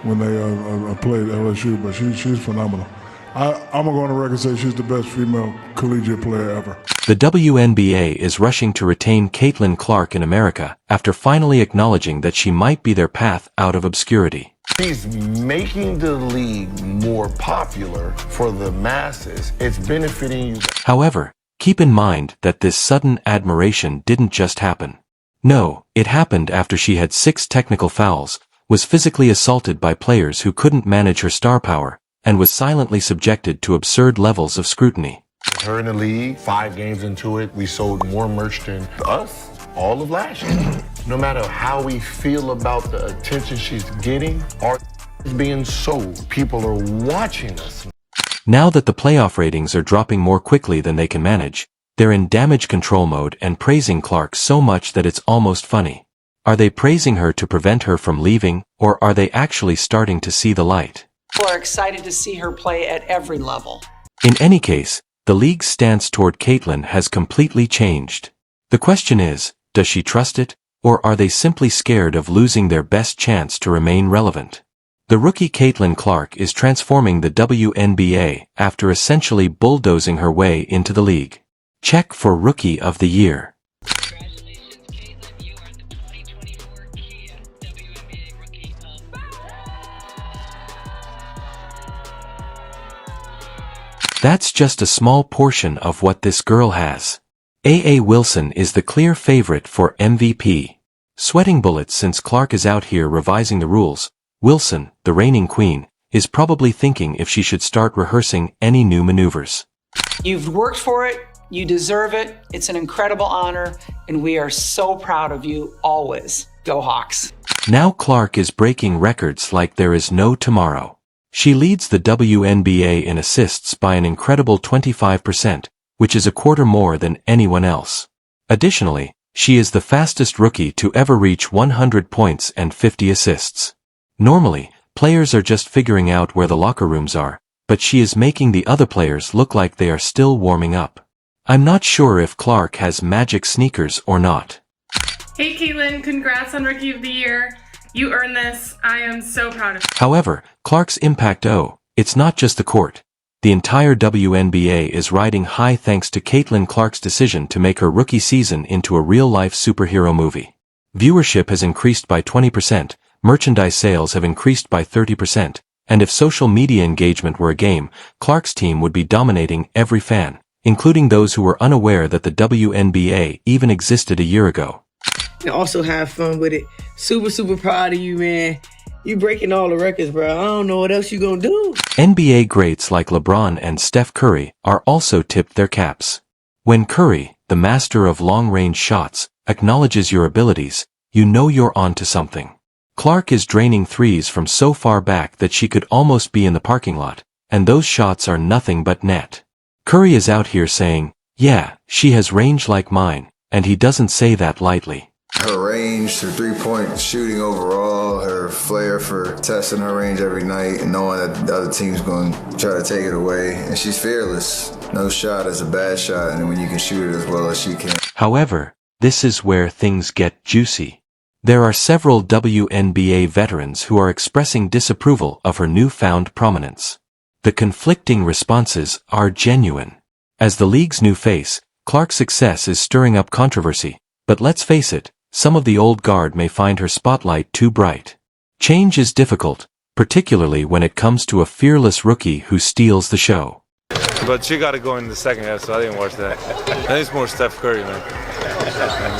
when they played LSU, but she's phenomenal. I'm going to go on the record and say she's the best female collegiate player ever. The WNBA is rushing to retain Caitlin Clark in America after finally acknowledging that she might be their path out of obscurity. She's making the league more popular for the masses. It's benefiting you. However, keep in mind that this sudden admiration didn't just happen. No, it happened after she had 6 technical fouls, was physically assaulted by players who couldn't manage her star power, and was silently subjected to absurd levels of scrutiny. Her in the league, 5 games into it, we sold more merch than us all of last year. No matter how we feel about the attention she's getting, art is being sold. People are watching us. Now that the playoff ratings are dropping more quickly than they can manage, they're in damage control mode and praising Clark so much that it's almost funny. Are they praising her to prevent her from leaving, or are they actually starting to see the light? People are excited to see her play at every level. In any case, the league's stance toward Caitlin has completely changed. The question is, does she trust it, or are they simply scared of losing their best chance to remain relevant? The rookie Caitlin Clark is transforming the WNBA after essentially bulldozing her way into the league. Check for Rookie of the Year. Congratulations, Caitlin. You are the 2024 Kia WNBA Rookie of... That's just a small portion of what this girl has. A.A. Wilson is the clear favorite for MVP. Sweating bullets since Clark is out here revising the rules, Wilson, the reigning queen, is probably thinking if she should start rehearsing any new maneuvers. You've worked for it, you deserve it, it's an incredible honor, and we are so proud of you always. Go Hawks. Now Clark is breaking records like there is no tomorrow. She leads the WNBA in assists by an incredible 25%, which is a quarter more than anyone else. Additionally, she is the fastest rookie to ever reach 100 points and 50 assists. Normally, players are just figuring out where the locker rooms are, but she is making the other players look like they are still warming up. I'm not sure if Clark has magic sneakers or not. Hey Caitlin, congrats on Rookie of the Year. You earned this. I am so proud of you. However, Clark's impact it's not just the court. The entire WNBA is riding high thanks to Caitlin Clark's decision to make her rookie season into a real-life superhero movie. Viewership has increased by 20%, merchandise sales have increased by 30%, and if social media engagement were a game, Clark's team would be dominating every fan, including those who were unaware that the WNBA even existed a year ago. And also have fun with it. Super proud of you, man. You breaking all the records, bro. I don't know what else you gonna do. NBA greats like LeBron and Steph Curry are also tipped their caps. When Curry, the master of long-range shots, acknowledges your abilities, you know you're on to something. Clark is draining threes from so far back that she could almost be in the parking lot, and those shots are nothing but net. Curry is out here saying, yeah, she has range like mine, and he doesn't say that lightly. Her range, her three-point shooting overall, her flair for testing her range every night and knowing that the other team's going to try to take it away. And she's fearless. No shot is a bad shot, and when you can shoot it as well as she can. However, this is where things get juicy. There are several WNBA veterans who are expressing disapproval of her newfound prominence. The conflicting responses are genuine. As the league's new face, Clark's success is stirring up controversy, but let's face it, some of the old guard may find her spotlight too bright. Change is difficult, particularly when it comes to a fearless rookie who steals the show. But she got to go in the second half, so I didn't watch that. I think it's more Steph Curry, man.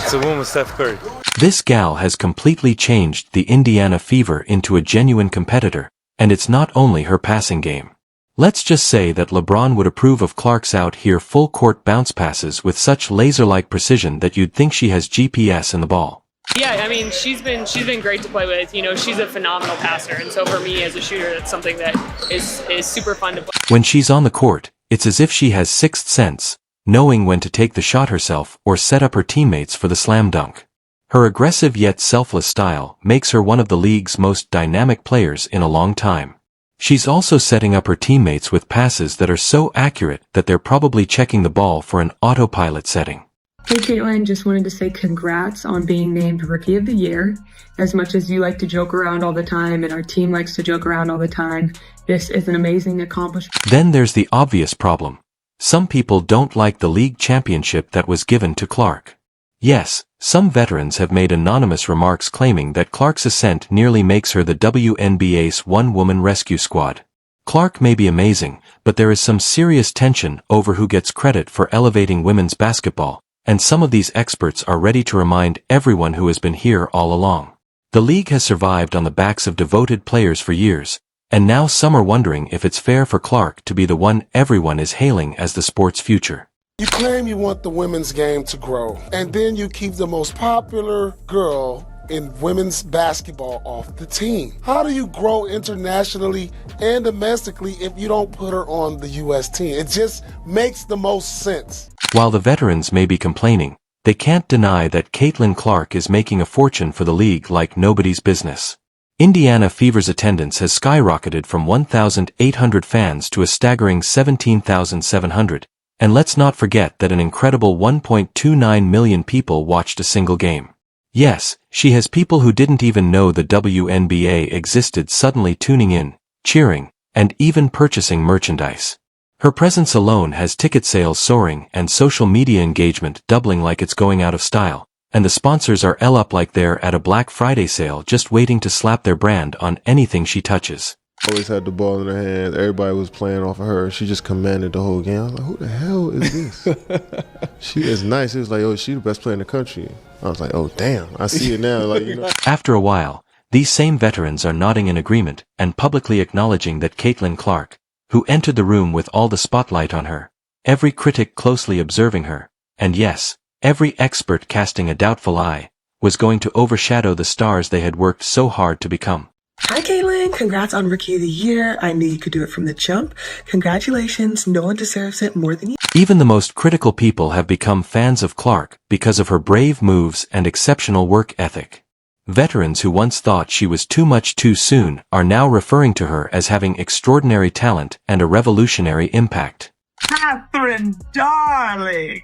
It's a woman, Steph Curry. This gal has completely changed the Indiana Fever into a genuine competitor, and it's not only her passing game. Let's just say that LeBron would approve of Clark's out here full-court bounce passes with such laser-like precision that you'd think she has GPS in the ball. Yeah, I mean, she's been great to play with. You know, she's a phenomenal passer, and so for me as a shooter, that's something that is super fun to play. When she's on the court, it's as if she has sixth sense, knowing when to take the shot herself or set up her teammates for the slam dunk. Her aggressive yet selfless style makes her one of the league's most dynamic players in a long time. She's also setting up her teammates with passes that are so accurate that they're probably checking the ball for an autopilot setting. Hey Caitlin, just wanted to say congrats on being named Rookie of the Year. As much as you like to joke around all the time and our team likes to joke around all the time, this is an amazing accomplishment. Then there's the obvious problem. Some people don't like the league championship that was given to Clark. Yes, some veterans have made anonymous remarks claiming that Clark's ascent nearly makes her the WNBA's one-woman rescue squad. Clark may be amazing, but there is some serious tension over who gets credit for elevating women's basketball, and some of these experts are ready to remind everyone who has been here all along. The league has survived on the backs of devoted players for years, and now some are wondering if it's fair for Clark to be the one everyone is hailing as the sport's future. You claim you want the women's game to grow, and then you keep the most popular girl in women's basketball off the team. How do you grow internationally and domestically if you don't put her on the U.S. team? It just makes the most sense. While the veterans may be complaining, they can't deny that Caitlin Clark is making a fortune for the league like nobody's business. Indiana Fever's attendance has skyrocketed from 1,800 fans to a staggering 17,700, and let's not forget that an incredible 1.29 million people watched a single game. Yes, she has people who didn't even know the WNBA existed suddenly tuning in, cheering, and even purchasing merchandise. Her presence alone has ticket sales soaring and social media engagement doubling like it's going out of style, and the sponsors are up like they're at a Black Friday sale just waiting to slap their brand on anything she touches. Always had the ball in her hands. Everybody was playing off of her. She just commanded the whole game. I was like, who the hell is this? She is nice. It was like, oh, she the best player in the country. I was like, oh, damn. I see it now. Like, you know. After a while, these same veterans are nodding in agreement and publicly acknowledging that Caitlin Clark, who entered the room with all the spotlight on her, every critic closely observing her, and yes, every expert casting a doubtful eye, was going to overshadow the stars they had worked so hard to become. Hi, Caitlin. Congrats on Rookie of the Year. I knew you could do it from the jump. Congratulations. No one deserves it more than you. Even the most critical people have become fans of Clark because of her brave moves and exceptional work ethic. Veterans who once thought she was too much too soon are now referring to her as having extraordinary talent and a revolutionary impact. Catherine, darling!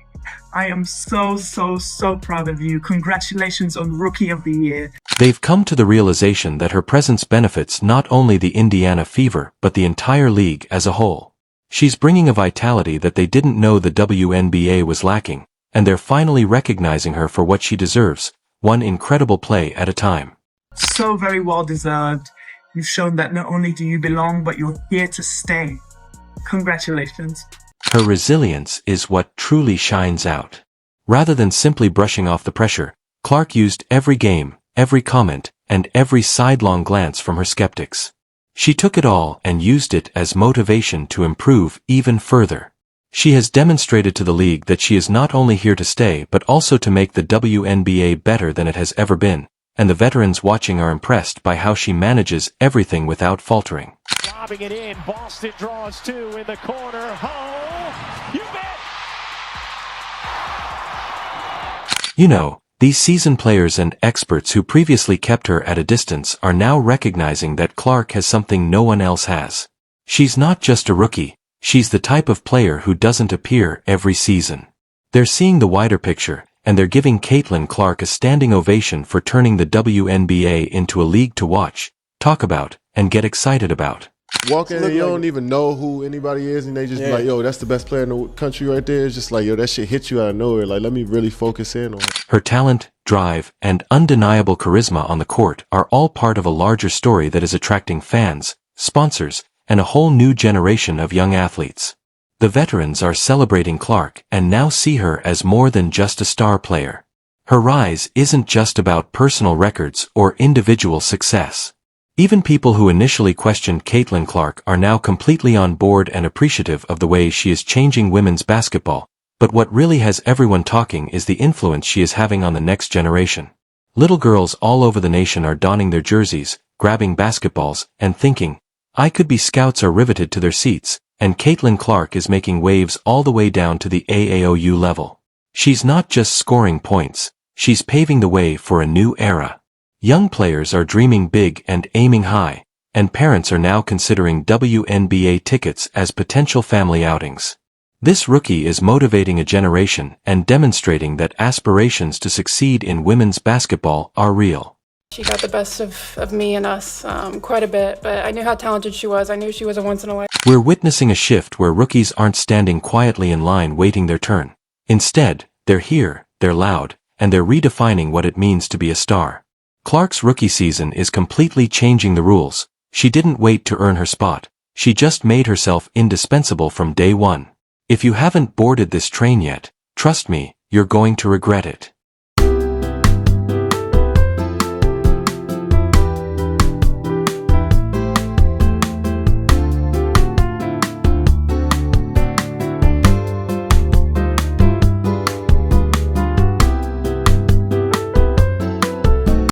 I am so proud of you. Congratulations on Rookie of the Year. They've come to the realization that her presence benefits not only the Indiana Fever but the entire league as a whole. She's bringing a vitality that they didn't know the WNBA was lacking, and they're finally recognizing her for what she deserves, one incredible play at a time. So very well deserved. You've shown that not only do you belong, but you're here to stay. Congratulations. Her resilience is what truly shines out. Rather than simply brushing off the pressure, Clark used every game, every comment, and every sidelong glance from her skeptics. She took it all and used it as motivation to improve even further. She has demonstrated to the league that she is not only here to stay but also to make the WNBA better than it has ever been, and the veterans watching are impressed by how she manages everything without faltering. Lobbing it in, Boston draws two in the corner. You bet! You know, these seasoned players and experts who previously kept her at a distance are now recognizing that Clark has something no one else has. She's not just a rookie, she's the type of player who doesn't appear every season. They're seeing the wider picture, and they're giving Caitlin Clark a standing ovation for turning the WNBA into a league to watch, talk about, and get excited about. Walk in and you don't even know who anybody is, and they just be like, yo, that's the best player in the country right there. It's just like, yo, that shit hit you out of nowhere. Like, let me really focus in on it. Her talent, drive, and undeniable charisma on the court are all part of a larger story that is attracting fans, sponsors, and a whole new generation of young athletes. The veterans are celebrating Clark and now see her as more than just a star player. Her rise isn't just about personal records or individual success. Even people who initially questioned Caitlin Clark are now completely on board and appreciative of the way she is changing women's basketball, but what really has everyone talking is the influence she is having on the next generation. Little girls all over the nation are donning their jerseys, grabbing basketballs, and thinking, I could be. Scouts are riveted to their seats, and Caitlin Clark is making waves all the way down to the AAOU level. She's not just scoring points, she's paving the way for a new era. Young players are dreaming big and aiming high, and parents are now considering WNBA tickets as potential family outings. This rookie is motivating a generation and demonstrating that aspirations to succeed in women's basketball are real. She got the best of me and us quite a bit, but I knew how talented she was. I knew she was a once-in-a-lifetime. We're witnessing a shift where rookies aren't standing quietly in line waiting their turn. Instead, they're here, they're loud, and they're redefining what it means to be a star. Clark's rookie season is completely changing the rules. She didn't wait to earn her spot. She just made herself indispensable from day one. If you haven't boarded this train yet, trust me, you're going to regret it.